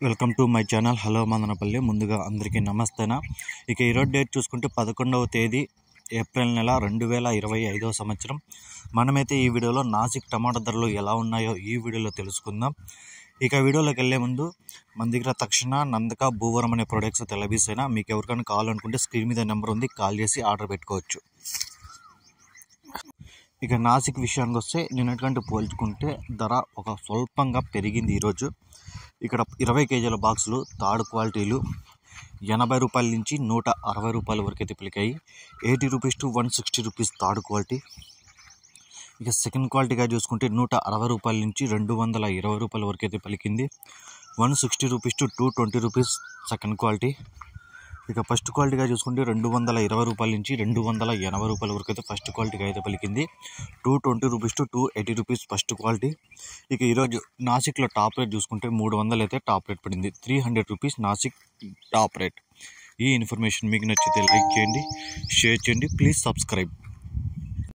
Welcome to my channel. Hello Madanapalle. ముందుగా అందరికీ నమస్తేనా. ఇక ఈరోజు డేట్ చూసుకుంటే 11వ తేదీ ఏప్రిల్ నెల 2025వ సంవత్సరం. మనమైతే ఈ వీడియోలో నాసిక్ టమాటా ధరలు ఎలా ఉన్నాయో ఈ వీడియోలో తెలుసుకుందాం. ఇక వీడియోలోకి వెళ్ళే ముందు మన దగ్గర తక్షణ, నందక, భూవరం అనే ప్రొడక్ట్స్ లభిస్తాయినా. మీకు ఎవరికైనా కావాలనుకుంటే స్క్రీన్ మీద నెంబర్ ఉంది, కాల్ చేసి ఆర్డర్ పెట్టుకోవచ్చు. ఇక నాసిక్ విషయానికి వస్తే నిన్నటికంటే పోల్చుకుంటే ధర ఒక స్వల్పంగా పెరిగింది ఈరోజు. ఇక్కడ 20 కేజీల బాక్సులు థర్డ్ క్వాలిటీలు 80 రూపాయల నుంచి 160 రూపాయల వరకు అయితే పలికాయి. 80 rupees to 160 rupees third quality. ఇక సెకండ్ క్వాలిటీగా చూసుకుంటే 160 రూపాయల నుంచి 220 రూపాయల వరకు అయితే పలికింది. 160 rupees to 220 rupees second quality. ఇక ఫస్ట్ క్వాలిటీగా చూసుకుంటే 220 రూపాయల నుంచి 280 రూపాయల వరకు అయితే ఫస్ట్ క్వాలిటీగా అయితే పలికింది. 220 rupees to 280 rupees first quality. ఇక ఈరోజు నాసిక్లో టాప్ రేట్ చూసుకుంటే 300 అయితే టాప్ రేట్ పడింది. 300 రూపీస్ నాసిక్ టాప్ రేట్. ఈ ఇన్ఫర్మేషన్ మీకు నచ్చితే లైక్ చేయండి, షేర్ చేయండి, ప్లీజ్ సబ్స్క్రైబ్.